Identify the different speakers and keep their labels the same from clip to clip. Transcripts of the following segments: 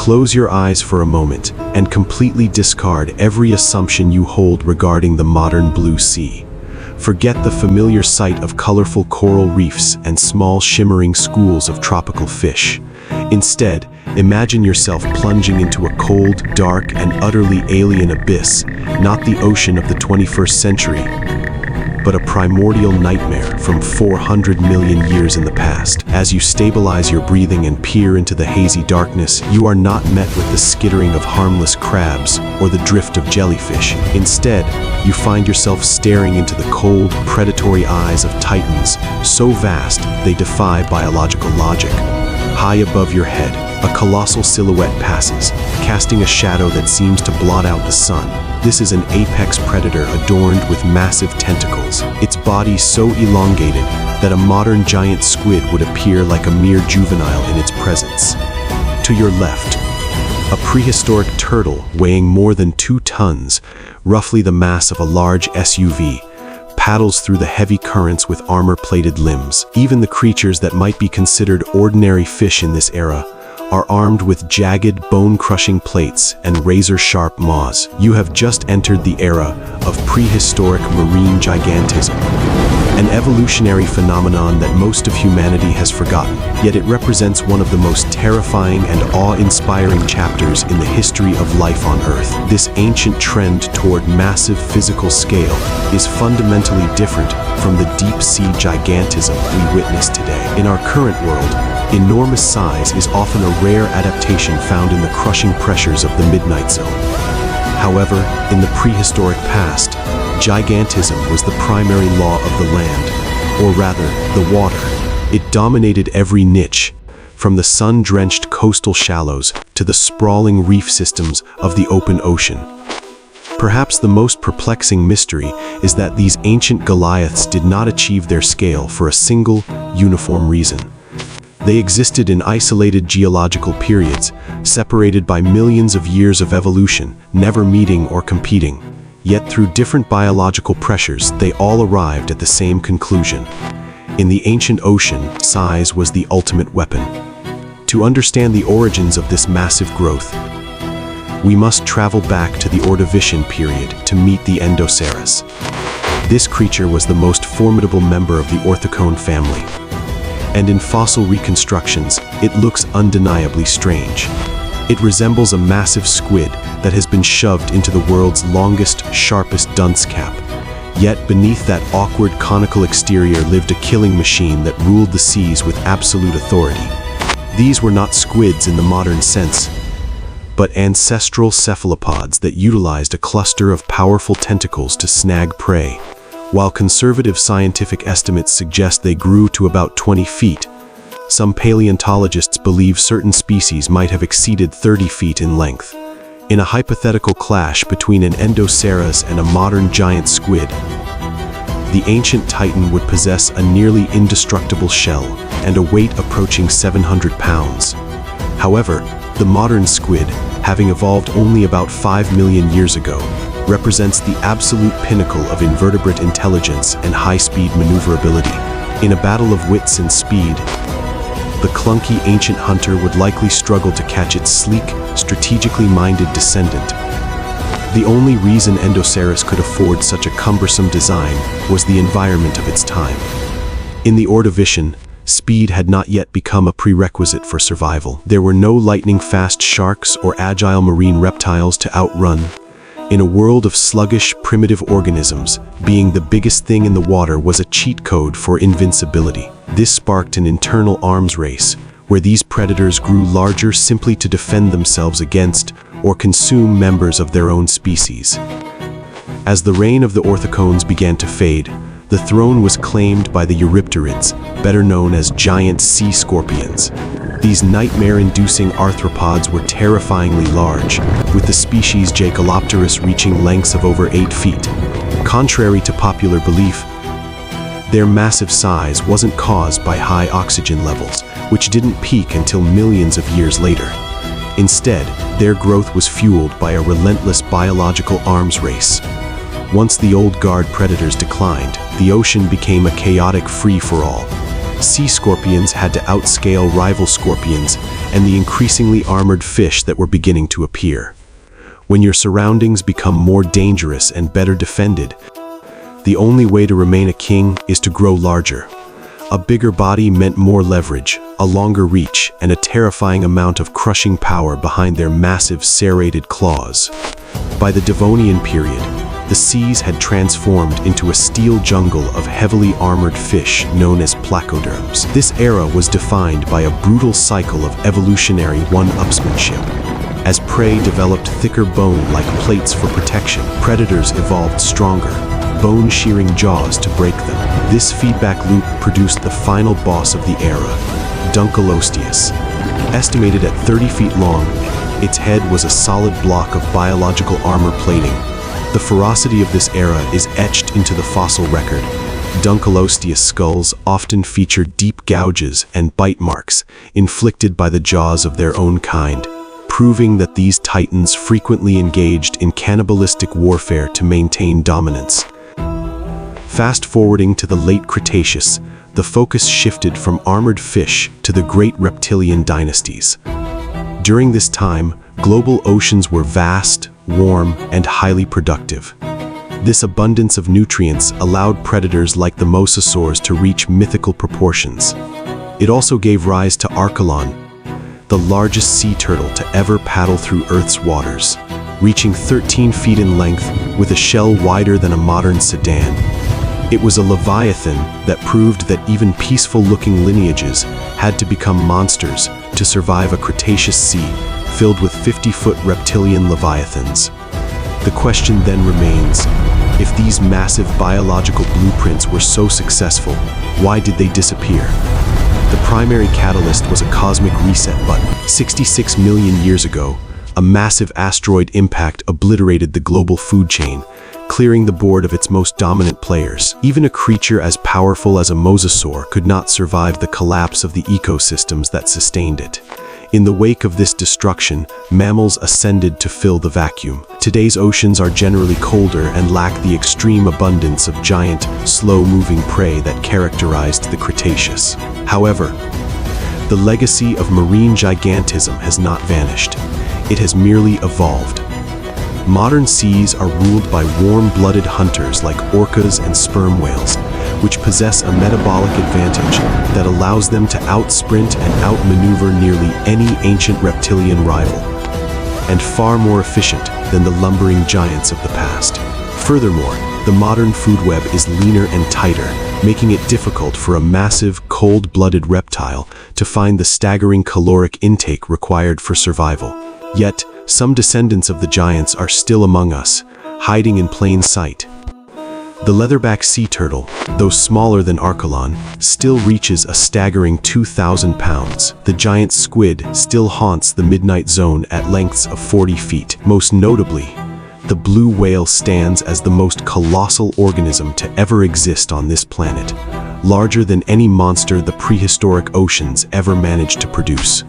Speaker 1: Close your eyes for a moment and completely discard every assumption you hold regarding the modern blue sea. Forget the familiar sight of colorful coral reefs and small shimmering schools of tropical fish. Instead, imagine yourself plunging into a cold, dark, and utterly alien abyss, not the ocean of the 21st century, but a primordial nightmare from 400 million years in the past. As you stabilize your breathing and peer into the hazy darkness, you are not met with the skittering of harmless crabs or the drift of jellyfish. Instead, you find yourself staring into the cold, predatory eyes of titans, so vast they defy biological logic. High above your head, a colossal silhouette passes, casting a shadow that seems to blot out the sun. This is an apex predator adorned with massive tentacles, its body so elongated that a modern giant squid would appear like a mere juvenile in its presence. To your left, a prehistoric turtle weighing more than 2 tons, roughly the mass of a large SUV, paddles through the heavy currents with armor-plated limbs. Even the creatures that might be considered ordinary fish in this era are armed with jagged, bone-crushing plates and razor-sharp maws. You have just entered the era of prehistoric marine gigantism, an evolutionary phenomenon that most of humanity has forgotten, yet it represents one of the most terrifying and awe-inspiring chapters in the history of life on Earth. This ancient trend toward massive physical scale is fundamentally different from the deep-sea gigantism we witness today. In our current world, enormous size is often a rare adaptation found in the crushing pressures of the midnight zone. However, in the prehistoric past, gigantism was the primary law of the land, or rather, the water. It dominated every niche, from the sun-drenched coastal shallows to the sprawling reef systems of the open ocean. Perhaps the most perplexing mystery is that these ancient Goliaths did not achieve their scale for a single, uniform reason. They existed in isolated geological periods, separated by millions of years of evolution, never meeting or competing. Yet through different biological pressures, they all arrived at the same conclusion. In the ancient ocean, size was the ultimate weapon. To understand the origins of this massive growth, we must travel back to the Ordovician period to meet the Endoceras. This creature was the most formidable member of the orthocone family, and in fossil reconstructions, it looks undeniably strange. It resembles a massive squid that has been shoved into the world's longest, sharpest dunce cap. Yet beneath that awkward conical exterior lived a killing machine that ruled the seas with absolute authority. These were not squids in the modern sense, but ancestral cephalopods that utilized a cluster of powerful tentacles to snag prey. While conservative scientific estimates suggest they grew to about 20 feet, some paleontologists believe certain species might have exceeded 30 feet in length. In a hypothetical clash between an Endoceras and a modern giant squid, the ancient titan would possess a nearly indestructible shell and a weight approaching 700 pounds. However, the modern squid, having evolved only about 5 million years ago, represents the absolute pinnacle of invertebrate intelligence and high-speed maneuverability. In a battle of wits and speed, the clunky ancient hunter would likely struggle to catch its sleek, strategically minded descendant. The only reason Endoceras could afford such a cumbersome design was the environment of its time. In the Ordovician, speed had not yet become a prerequisite for survival. There were no lightning-fast sharks or agile marine reptiles to outrun. In a world of sluggish, primitive organisms, being the biggest thing in the water was a cheat code for invincibility. This sparked an internal arms race, where these predators grew larger simply to defend themselves against or consume members of their own species. As the reign of the orthocones began to fade, the throne was claimed by the Eurypterids, better known as giant sea scorpions. These nightmare-inducing arthropods were terrifyingly large, with the species Gigantism reaching lengths of over 8 feet. Contrary to popular belief, their massive size wasn't caused by high oxygen levels, which didn't peak until millions of years later. Instead, their growth was fueled by a relentless biological arms race. Once the old guard predators declined, the ocean became a chaotic free-for-all. sea scorpions had to outscale rival scorpions and the increasingly armored fish that were beginning to appear. When your surroundings become more dangerous and better defended, the only way to remain a king is to grow larger. A bigger body meant more leverage, a longer reach, and a terrifying amount of crushing power behind their massive serrated claws. By the Devonian period, the seas had transformed into a steel jungle of heavily armored fish known as placoderms. This era was defined by a brutal cycle of evolutionary one-upsmanship. As prey developed thicker bone like plates for protection, predators evolved stronger, bone-shearing jaws to break them. This feedback loop produced the final boss of the era, Dunkleosteus. Estimated at 30 feet long, its head was a solid block of biological armor plating. The ferocity of this era is etched into the fossil record. Dunkleosteus skulls often feature deep gouges and bite marks inflicted by the jaws of their own kind, proving that these titans frequently engaged in cannibalistic warfare to maintain dominance. Fast-forwarding to the late Cretaceous, the focus shifted from armored fish to the great reptilian dynasties. During this time, global oceans were vast, warm, and highly productive. This abundance of nutrients allowed predators like the mosasaurs to reach mythical proportions. It also gave rise to Archelon, the largest sea turtle to ever paddle through Earth's waters, reaching 13 feet in length with a shell wider than a modern sedan. It was a leviathan that proved that even peaceful-looking lineages had to become monsters to survive a Cretaceous sea filled with 50-foot reptilian leviathans. The question then remains, if these massive biological blueprints were so successful, why did they disappear? The primary catalyst was a cosmic reset button. 66 million years ago, a massive asteroid impact obliterated the global food chain, clearing the board of its most dominant players. Even a creature as powerful as a mosasaur could not survive the collapse of the ecosystems that sustained it. In the wake of this destruction, mammals ascended to fill the vacuum. Today's oceans are generally colder and lack the extreme abundance of giant, slow-moving prey that characterized the Cretaceous. However, the legacy of marine gigantism has not vanished. It has merely evolved. Modern seas are ruled by warm-blooded hunters like orcas and sperm whales, which possess a metabolic advantage that allows them to out-sprint and out-maneuver nearly any ancient reptilian rival, and far more efficient than the lumbering giants of the past. Furthermore, the modern food web is leaner and tighter, making it difficult for a massive, cold-blooded reptile to find the staggering caloric intake required for survival. Yet, some descendants of the giants are still among us, hiding in plain sight. The leatherback sea turtle, though smaller than Archelon, still reaches a staggering 2,000 pounds. The giant squid still haunts the midnight zone at lengths of 40 feet. Most notably, the blue whale stands as the most colossal organism to ever exist on this planet, larger than any monster the prehistoric oceans ever managed to produce.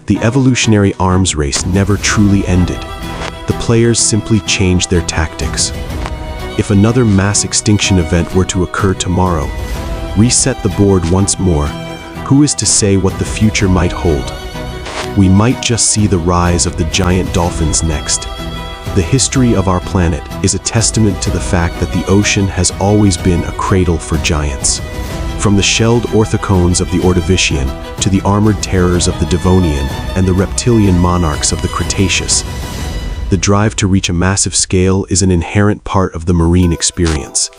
Speaker 1: The evolutionary arms race never truly ended. The players simply changed their tactics. If another mass extinction event were to occur tomorrow, reset the board once more, who is to say what the future might hold? We might just see the rise of the giant dolphins next. The history of our planet is a testament to the fact that the ocean has always been a cradle for giants. From the shelled orthocones of the Ordovician to the armored terrors of the Devonian and the reptilian monarchs of the Cretaceous, the drive to reach a massive scale is an inherent part of the marine experience.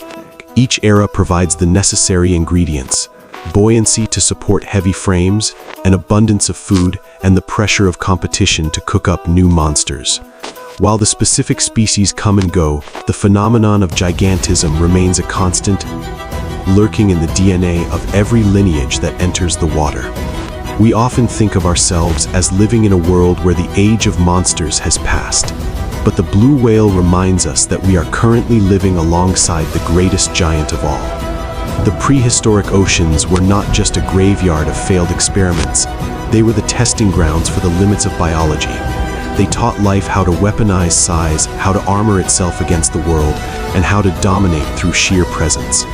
Speaker 1: Each era provides the necessary ingredients: buoyancy to support heavy frames, an abundance of food, and the pressure of competition to cook up new monsters. While the specific species come and go, the phenomenon of gigantism remains a constant, lurking in the DNA of every lineage that enters the water. We often think of ourselves as living in a world where the age of monsters has passed. But the blue whale reminds us that we are currently living alongside the greatest giant of all. The prehistoric oceans were not just a graveyard of failed experiments. They were the testing grounds for the limits of biology. They taught life how to weaponize size, how to armor itself against the world, and how to dominate through sheer presence.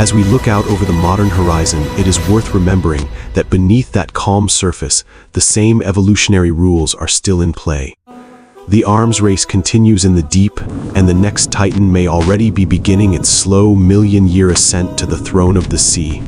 Speaker 1: As we look out over the modern horizon, it is worth remembering that beneath that calm surface, the same evolutionary rules are still in play. The arms race continues in the deep, and the next titan may already be beginning its slow million-year ascent to the throne of the sea.